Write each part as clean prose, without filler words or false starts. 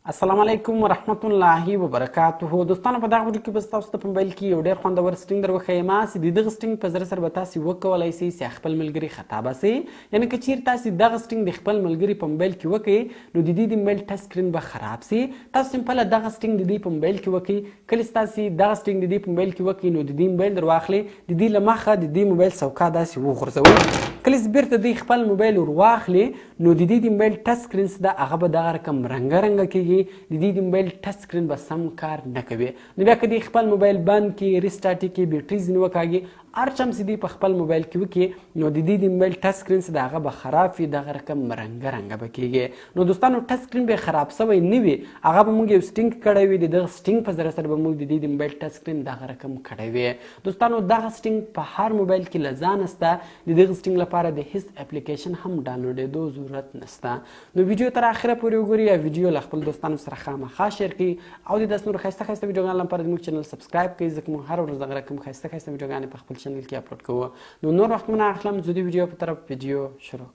السلام علیکم ورحمت الله وبرکاته. دوستانو په دغه ویډیو کې به تاسو ته په موبایل کې یو ډېر خوندور سټینګ دروښیم چې د دغه سټینګ په زړه سره به تاسو وکولی شئ چې خپل ملګري خطا باسئ. یعنې که چیرې تاسو دغه سټینګ د خپل ملګري په موبایل کې وکړئ نو د دې د موبایل ټچ سکرین به خراب شي. تاسو سمپله دغه سټینګ د دې په موبایل کې وکړئ. کله چې تاسو دغه سټینګ د دې په موبایل کې وکړئ نو د دې موبایل در واخلئ، د دې له مخه د دې موبایل څوکه داسې وغورځوئ. کله چې بیرته دوی خپل موبایل ور واخلي نو د دې د موبایل ټچ سکرین چې ده هغه به دغه رقم رنګه رنګه کېږي، د دې د موبایل ټچ سکرین به سم کار نه کوي. نو بیا که دوی خپل موبایل بند کړي، ریسټارټ یې کړي، بیټرۍ ځینې وکاږي، هر چم چې دوی په خپل موبایل کې وکړي نو د دې د موبایل ټچ سکرین چې ده هغه به خراب وي، دغه رقم رنګه رنګه به کېږي. نو دوستانو ټچ سکرین به خراب شوی نه وي، هغه به موږ یو سټینګ کړی وي، د دغه سټینګ په ذریعه سره به موږ د دې د موبایل ټچ سکرین دغه رقم کړی وي. دوستانو دغه سټینګ په هر موبایل کې له ځانه شته، د دغه سټینګ لپاره د هیڅ اپلیکیشن هم ډاونلوډېدو ضرورت نشته. نو ویډیو تر اخره پورې وګورئ او ویډیو له خپل دوستانو سره خامخا شیر کړئ او د داسې نورو ښایسته ښایسته ویډیوګانو لپاره زموږ چینل سبسکرایب کړئ، ځکه موږ هره ورځ دغه رقم ښایسته ښایسته ویډیوګانې په خپل چینل کې اپلوډ کوو. نو نور وخت مو نه اخلم، زه د ویډیو په طرف ویډیو شروع.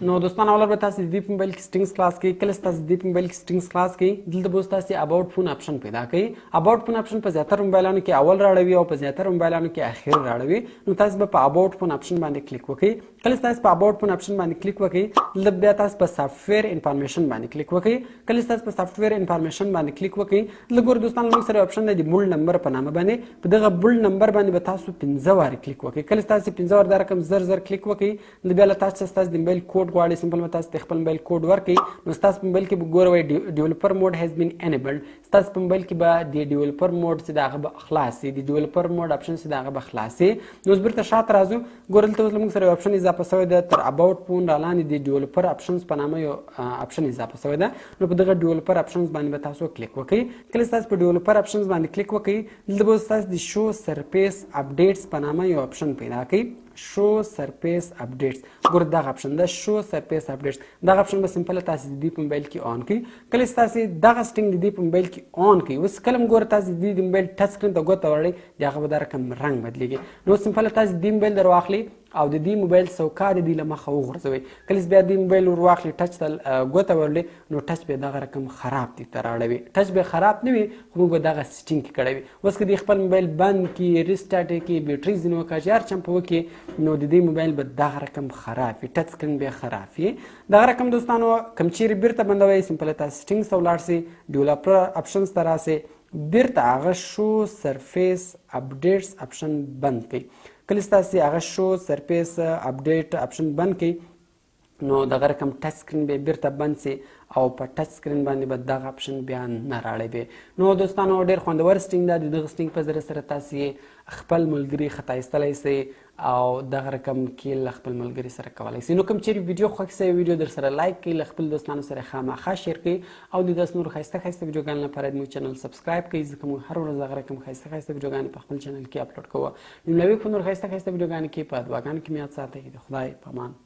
نو دوستان اول به تاسو د دې په موبایل کې سټینګز خلاص کړئ. کله چې تاسو د دې په موبایل کې سټینګز خلاص کړئ دلته به اوس تاسو اباوټ فون اپشن پیدا کړئ. اباوټ فون اپشن په زیاتره موبایلانو کې اول راړوي او په زیاتره موبایلانو کې اخر راړوي. نو تاسو به په اباوټ فون اپشن باندې کلیک وکړئ. کله چې تاسو په اباوټ فون اپشن باندې کلیک وکړئ دلته بیا تاسو په سافټویر انفارمیشن باندې کلیک وکړئ. کله چې تاسو په سافټویر انفارمیشن باندې کلیک وکړئ لږ ور دوستان موږ سره اپشن دی د بل نمبر په نامه باندې، په دغه بل نمبر باندې به تاسو 15 وارې کلیک وکړئ. کله چې تاسو 15 وارې دا رقم زر کلیک وکړئ نو بیا له تاسو د موبایل کوډ غواړي، سمپل به تاسو د خپل موبایل کوډ ورکړئ. نو ستاسو په موبایل کې به ګوروئ ډیولپر موډ هیز بین انیبلډ، ستاسو په موبایل کې به د ډیولپر موډ چې د هغه به خلاص شي، د ډیولپر موډ اپشن چې د هغه به خلاص شي. نو اوس بیرته شاته راځو، ګورئ دلته اوس موږ سره یو اپشن اضافه شوی ده، تر اباوټ فون را لاندې د ډیولپر اپشنز په نامه یو اپشن اضافه شوی ده. نو په دغه ډیولپر اپشنز باندې به تاسو کلیک وکړئ. کله چې تاسو په ډیولپر اپشنز باندې کلیک وکړئ دلته به تاسو د شو سرفیس اپډیټس په نامه یو اپشن پیدا کړئ. شو سرفیس اپډیټس، ګور دغه اپشن ده شو سرفیس اپډیټس، دغه اپشن به سمپل تاسو د دې په موبایل کې آن کړئ. کله چې تاسو دغه سټینګ د دې په موبایل کې آن کړئ اوس کله ګور تاسو د دې موبایل ټچ سکرین ته ګوته وړئ د هغه به دا رقم رنګ بدلېږي. نو سمپل تاسو د دې موبایل در واخلئ او د دې موبایل څوکه د دې له مخه وغورځوئ. کله چې بیا د موبایل ور واخلئ ټچ ته ګوته ورلئ نو ټچ به دغه رقم خراب دي ته راړوي. ټچ به خراب نه وي خو موږ به دغه سټینګ کړی وي. اوس که د خپل موبایل بند کړي، ریسټارټ یې کړي، بیټرۍ ځینې وکاږي، هر چمپه وکړي نو د دې موبایل به دغه رقم خراب وي، ټچ سکرین به خراب وي. دغه رقم دوستانو کوم چیرې بیرته بندوئ سمپل تاسو سټینګز ته ولاړ شئ، ډیولپر اپشنز ته راسئ، بیرته هغه شو سرفیس اپډیټس اپشن بند کړئ. کله چې تاسو هغه شو سرفیس اپډیټ اپشن بند کړئ نو دغه رقم ټچ سکرین به بیرته بند شي او په ټچ سکرین باندې به دغه اپشن بیا نه راړوي. نو دوستانو ډېر خوندور سټینګ ده، د دغه سټینګ په ذریعه سره تاسو خپل ملګري خطا ایستلی شئ او دغه رقم کې له خپل ملګري سره کولی شئ. نو کوم چیرې ویډیو خوښ شوی ویډیو در سره لایک کړئ، له خپل دوستانو سره خامخا شیر کړئ او د داسې نورو ښایسته ښایسته ویډیوګانو لپاره زموږ چینل سبسکرایب کړئ، ځکه موږ هر ورځ دغه رقم ښایسته ښایسته ویډیوګانې په خپل چینل کې اپلوډ کوو. نو په نور ښایسته ښایسته ویډیوګانو کې په دعاګانو کې مې یاد ساتئ. د خدای په امان.